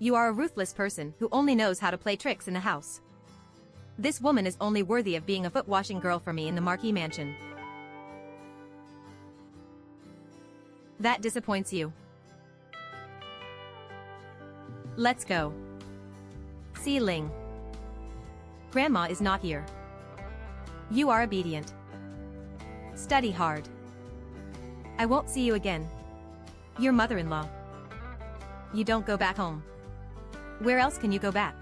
You are a ruthless person who only knows how to play tricks in the house. This woman is only worthy of being a foot-washing girl for me in the Marquis mansion. That disappoints you. Let's go. Si Ling. Grandma is not here. You are obedient. Study hard. I won't see you again. Your mother-in-law. You don't go back home. Where else can you go back?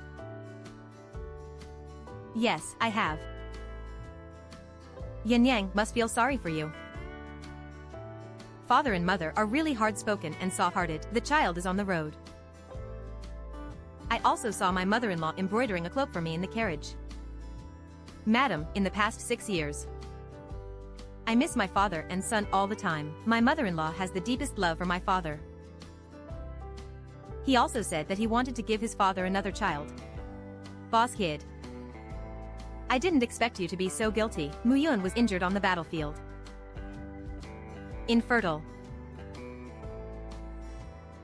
Yes, I have. Yan Yang must feel sorry for you. Father and mother are really hard-spoken and soft-hearted. The child is on the road. I also saw my mother-in-law embroidering a cloak for me in the carriage. Madam, in the past 6 years, I miss my father and son all the time. My mother-in-law has the deepest love for my father. He also said that he wanted to give his father another child. Boss kid. I didn't expect you to be so guilty. Mu Yun was injured on the battlefield. Infertile.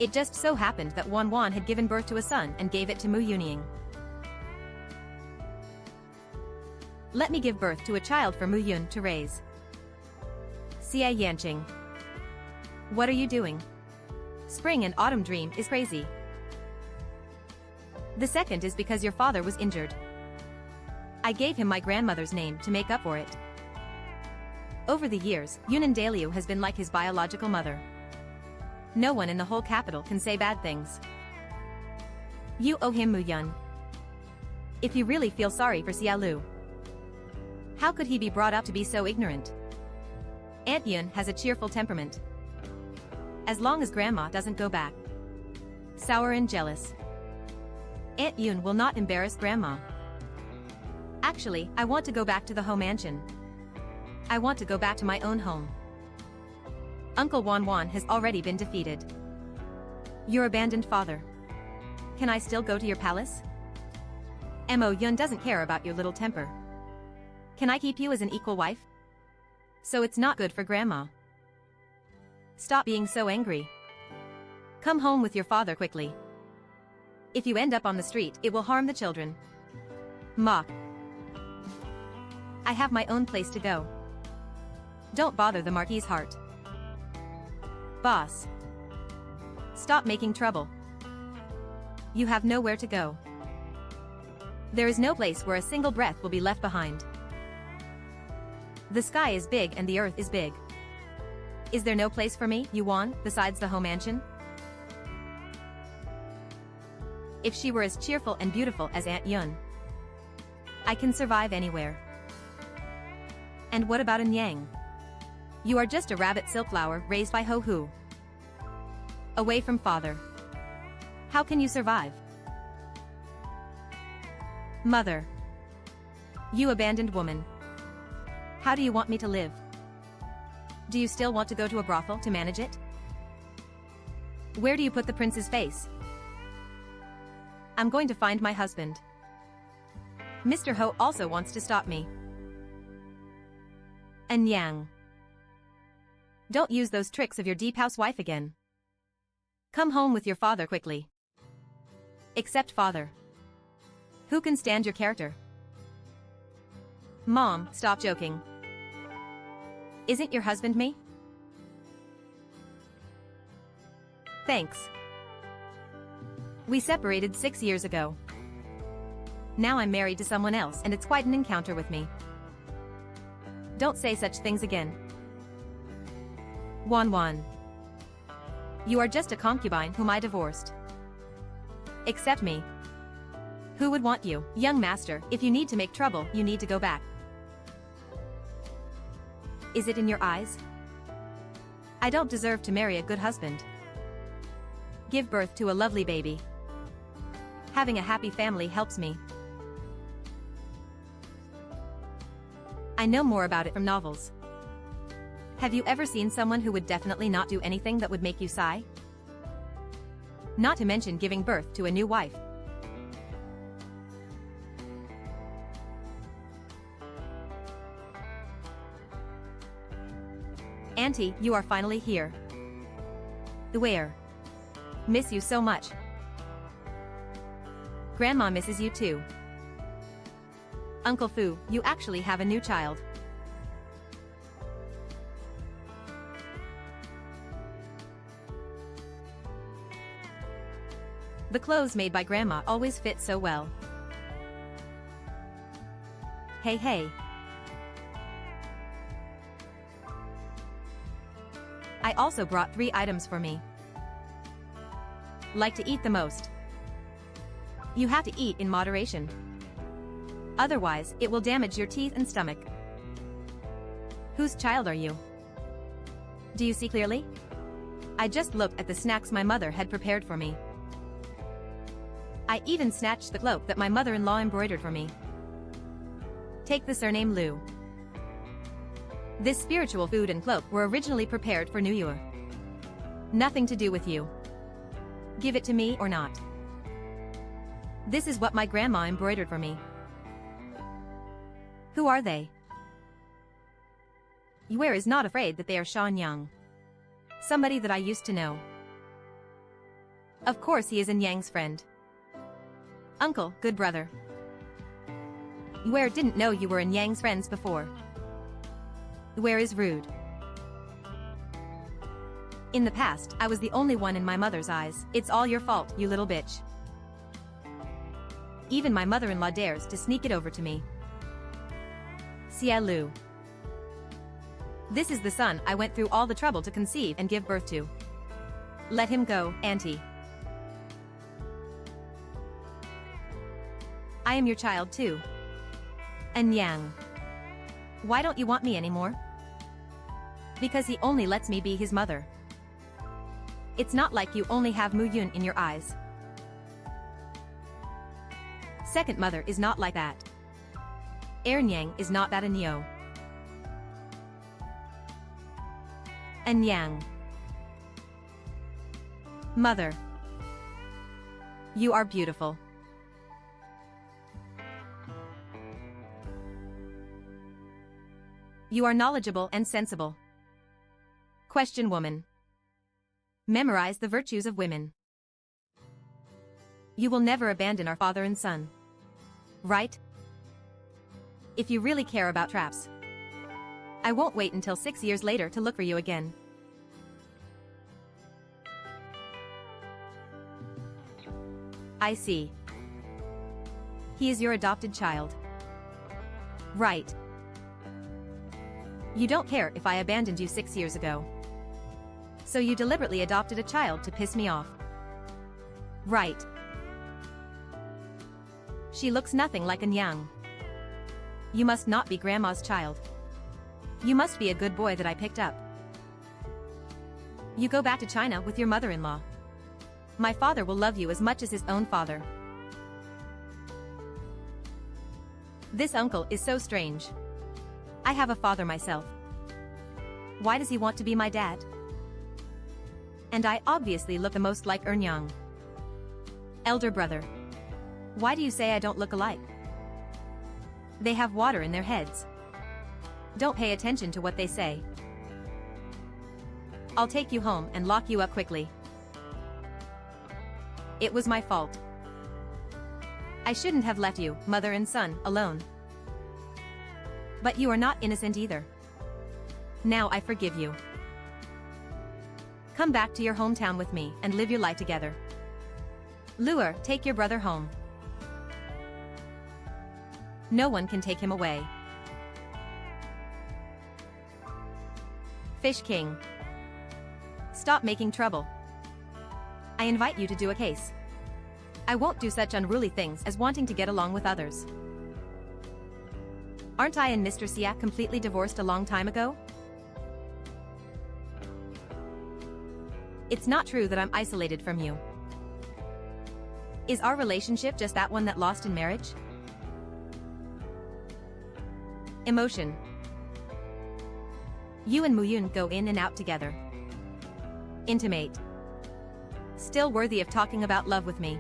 It just so happened that Wan Wan had given birth to a son and gave it to Mu Yunying. Let me give birth to a child for Mu Yun to raise. Xie Yanqing. What are you doing? Spring and autumn dream is crazy. The second is because your father was injured. I gave him my grandmother's name to make up for it. Over the years, Yunan Daliu has been like his biological mother. No one in the whole capital can say bad things. You owe him Mu Yun. If you really feel sorry for Xia Lu, how could he be brought up to be so ignorant? Aunt Yun has a cheerful temperament. As long as Grandma doesn't go back sour and jealous, Aunt Yun will not embarrass Grandma. Actually, I want to go back to the Ho mansion. I want to go back to my own home. Uncle Wan Wan has already been defeated. Your abandoned father. Can I still go to your palace? Mo Yun doesn't care about your little temper. Can I keep you as an equal wife? So it's not good for Grandma. Stop being so angry. Come home with your father quickly. If you end up on the street, it will harm the children. Mock. I have my own place to go. Don't bother the Marquis' heart. Boss. Stop making trouble. You have nowhere to go. There is no place where a single breath will be left behind. The sky is big and the earth is big. Is there no place for me, Yuan, besides the Ho mansion? If she were as cheerful and beautiful as Aunt Yun, I can survive anywhere. And what about An Yang? You are just a rabbit silk flower raised by Ho Hu. Away from father. How can you survive? Mother. You abandoned woman. How do you want me to live? Do you still want to go to a brothel to manage it? Where do you put the prince's face? I'm going to find my husband. Mr. Ho also wants to stop me. An Yang. Don't use those tricks of your deep housewife again. Come home with your father quickly. Except father. Who can stand your character? Mom, stop joking. Isn't your husband me? Thanks. We separated 6 years ago. Now I'm married to someone else and it's quite an encounter with me. Don't say such things again. Wan Wan. You are just a concubine whom I divorced. Accept me. Who would want you? Young master, if you need to make trouble, you need to go back. Is it in your eyes? I don't deserve to marry a good husband. Give birth to a lovely baby. Having a happy family helps me. I know more about it from novels. Have you ever seen someone who would definitely not do anything that would make you sigh? Not to mention giving birth to a new wife. Auntie, you are finally here. Where? Miss you so much. Grandma misses you too. Uncle Fu, you actually have a new child. The clothes made by Grandma always fit so well. Hey hey. I also brought 3 items for me. Like to eat the most. You have to eat in moderation. Otherwise, it will damage your teeth and stomach. Whose child are you? Do you see clearly? I just looked at the snacks my mother had prepared for me. I even snatched the cloak that my mother-in-law embroidered for me. Take the surname Liu. This spiritual food and cloak were originally prepared for New Year. Nothing to do with you. Give it to me or not. This is what my grandma embroidered for me. Who are they? Yue is not afraid that they are Shan Yang. Somebody that I used to know. Of course he is in Yang's friend. Uncle, good brother. Yue didn't know you were in Yang's friends before. Yue is rude. In the past, I was the only one in my mother's eyes. It's all your fault, you little bitch. Even my mother-in-law dares to sneak it over to me. Xia Lu. This is the son I went through all the trouble to conceive and give birth to. Let him go, auntie. I am your child too. And Yang. Why don't you want me anymore? Because he only lets me be his mother. It's not like you only have Mu Yun in your eyes. Second mother is not like that. Erin Yang is not that in Yo. And Yang. Mother. You are beautiful. You are knowledgeable and sensible. Question woman. Memorize the virtues of women. You will never abandon our father and son. Right? If you really care about traps. I won't wait until 6 years later to look for you again. I see. He is your adopted child. Right. You don't care if I abandoned you 6 years ago. So you deliberately adopted a child to piss me off. Right. She looks nothing like a Yang. You must not be Grandma's child. You must be a good boy that I picked up. You go back to China with your mother-in-law. My father will love you as much as his own father. This uncle is so strange. I have a father myself. Why does he want to be my dad? And I obviously look the most like Yang. Elder brother. Why do you say I don't look alike? They have water in their heads. Don't pay attention to what they say. I'll take you home and lock you up quickly. It was my fault. I shouldn't have left you, mother and son, alone. But you are not innocent either. Now I forgive you. Come back to your hometown with me and live your life together. Luer, take your brother home. No one can take him away. Fish King. Stop making trouble. I invite you to do a case. I won't do such unruly things as wanting to get along with others. Aren't I and Mr. Xia completely divorced a long time ago? It's not true that I'm isolated from you. Is our relationship just that one that lost in marriage? Emotion. You and Mu Yun go in and out together. Intimate. Still worthy of talking about love with me.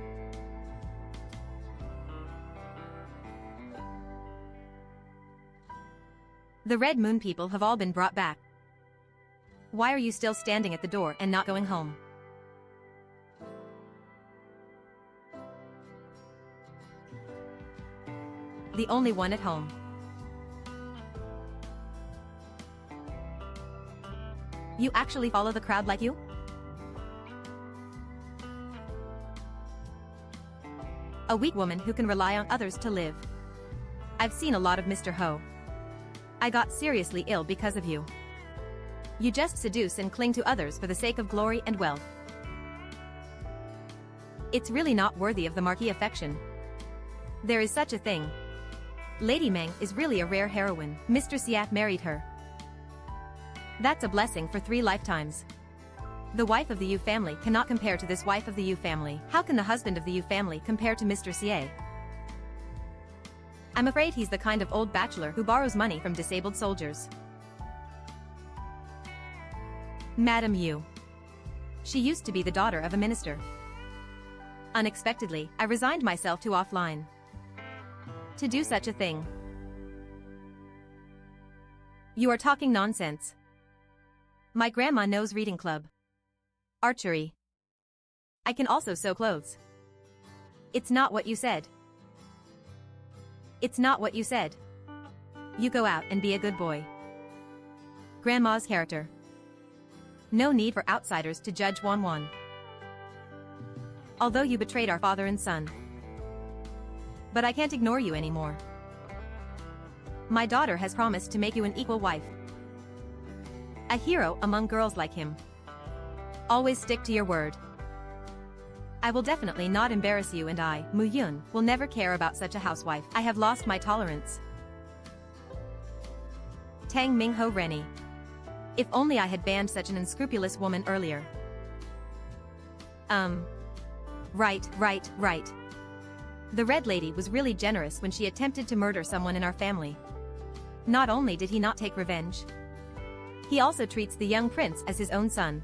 The Red Moon people have all been brought back. Why are you still standing at the door and not going home? the only one at home. You actually follow the crowd like you? A weak woman who can rely on others to live. I've seen a lot of Mr. Ho. I got seriously ill because of you. You just seduce and cling to others for the sake of glory and wealth. It's really not worthy of the Marquis affection. There is such a thing. Lady Meng is really a rare heroine. Mr. Siat married her. That's a blessing for 3 lifetimes. The wife of the Yu family cannot compare to this wife of the Yu family. How can the husband of the Yu family compare to Mr. Xie? I'm afraid he's the kind of old bachelor who borrows money from disabled soldiers. Madam Yu. She used to be the daughter of a minister. Unexpectedly, I resigned myself to offline. To do such a thing. You are talking nonsense. My grandma knows reading club. Archery. I can also sew clothes. It's not what you said. It's not what you said. You go out and be a good boy. Grandma's character. No need for outsiders to judge Wan. Although you betrayed our father and son. But I can't ignore you anymore. My daughter has promised to make you an equal wife. A hero among girls like him. Always stick to your word. I will definitely not embarrass you, and I, Mu Yun, will never care about such a housewife. I have lost my tolerance. Tang Mingho Rennie. If only I had banned such an unscrupulous woman earlier. Right. The Red Lady was really generous when she attempted to murder someone in our family. Not only did he not take revenge, he also treats the young prince as his own son.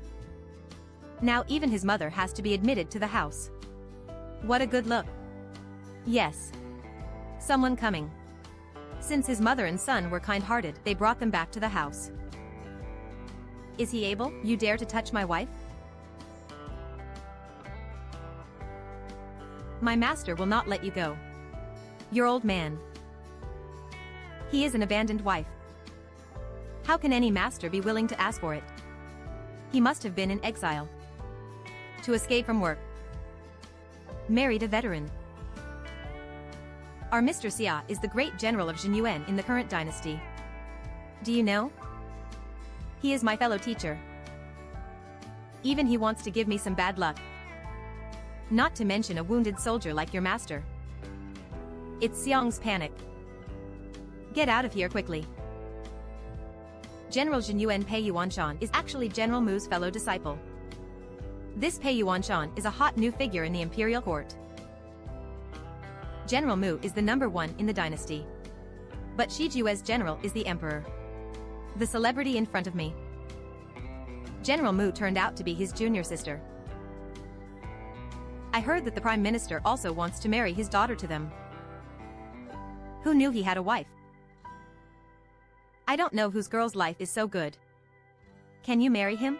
Now even his mother has to be admitted to the house. What a good look. Yes. Someone coming. Since his mother and son were kind-hearted, they brought them back to the house. Is he able? You dare to touch my wife? My master will not let you go. Your old man. He is an abandoned wife. How can any master be willing to ask for it? He must have been in exile. To escape from work. Married a veteran. Our Mr. Xia is the great general of Jinyuan in the current dynasty. Do you know? He is my fellow teacher. Even he wants to give me some bad luck. Not to mention a wounded soldier like your master. It's Xiang's panic. Get out of here quickly. General Jinyuan Pei Yuanshan is actually General Mu's fellow disciple. This Pei Yuanshan is a hot new figure in the imperial court. General Mu is the #1 in the dynasty. But Shi Jue's general is the emperor. The celebrity in front of me. General Mu turned out to be his junior sister. I heard that the Prime Minister also wants to marry his daughter to them. Who knew he had a wife? I don't know whose girl's life is so good. Can you marry him?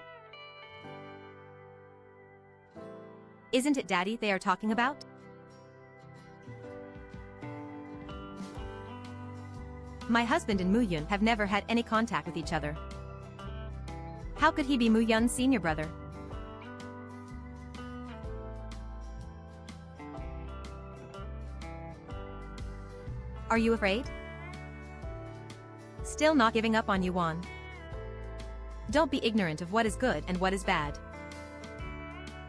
Isn't it Daddy they are talking about? My husband and Mu Yun have never had any contact with each other. How could he be Mu Yun's senior brother? Are you afraid? Still not giving up on Yuan. Don't be ignorant of what is good and what is bad.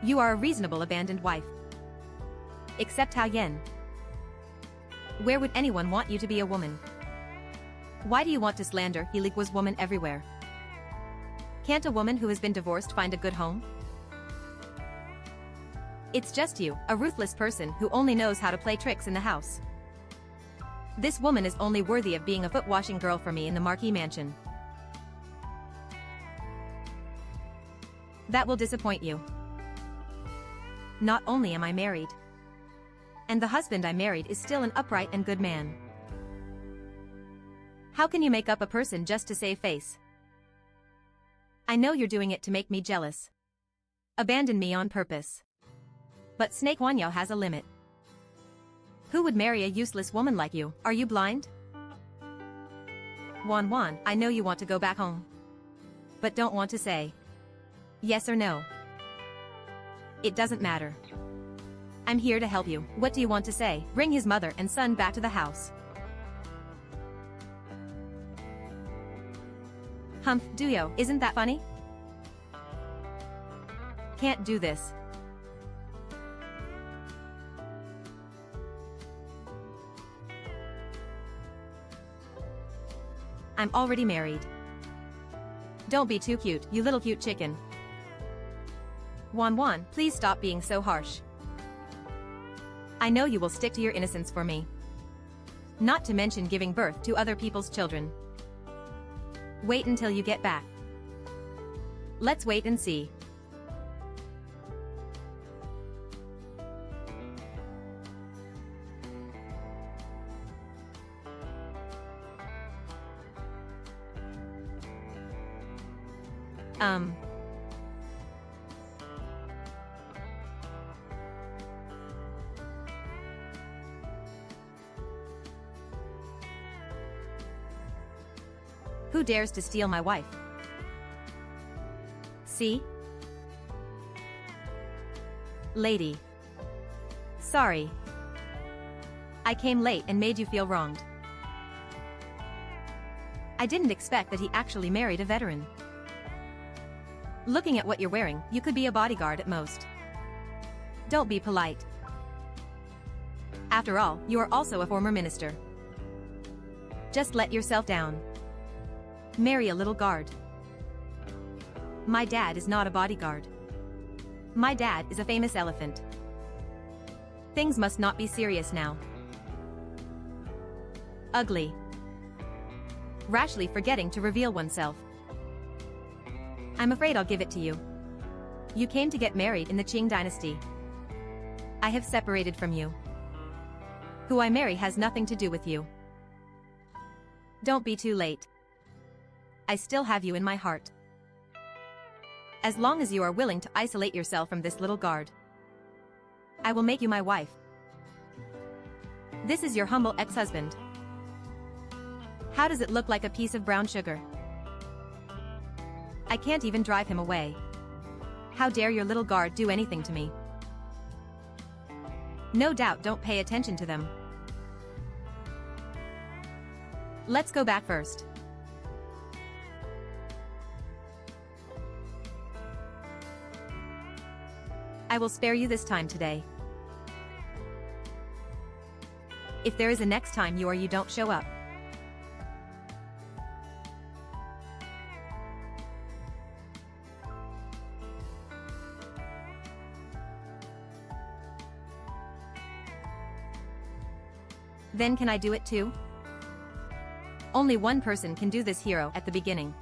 You are a reasonable abandoned wife. Except Hao Yen. Where would anyone want you to be a woman? Why do you want to slander Heligwa's woman everywhere? Can't a woman who has been divorced find a good home? It's just you, a ruthless person who only knows how to play tricks in the house. This woman is only worthy of being a foot-washing girl for me in the Marquis mansion. That will disappoint you. Not only am I married, and the husband I married is still an upright and good man. How can you make up a person just to save face? I know you're doing it to make me jealous. Abandon me on purpose. But Snake Wanyo has a limit. Who would marry a useless woman like you? Are you blind? Wan, I know you want to go back home. But don't want to say yes or no. It doesn't matter. I'm here to help you. What do you want to say? Bring his mother and son back to the house. Humph, Duyo, isn't that funny? Can't do this. I'm already married. Don't be too cute, you little cute chicken. Wan, please stop being so harsh. I know you will stick to your innocence for me. Not to mention giving birth to other people's children. Wait until you get back. Let's wait and see. Who dares to steal my wife? See? Lady. Sorry. I came late and made you feel wronged. I didn't expect that he actually married a veteran. Looking at what you're wearing, you could be a bodyguard at most. Don't be polite. After all, you are also a former minister. Just let yourself down. Marry a little guard. My dad is not a bodyguard. My dad is a famous elephant. Things must not be serious now. Ugly. Rashly forgetting to reveal oneself. I'm afraid I'll give it to you. You came to get married in the Qing dynasty. I have separated from you. Who I marry has nothing to do with you. Don't be too late. I still have you in my heart. As long as you are willing to isolate yourself from this little guard, I will make you my wife. This is your humble ex-husband. How does it look like a piece of brown sugar? I can't even drive him away. How dare your little guard do anything to me? No doubt don't pay attention to them. Let's go back first. I will spare you this time today. If there is a next time you don't show up. Then can I do it too? Only one person can do this, hero, at the beginning.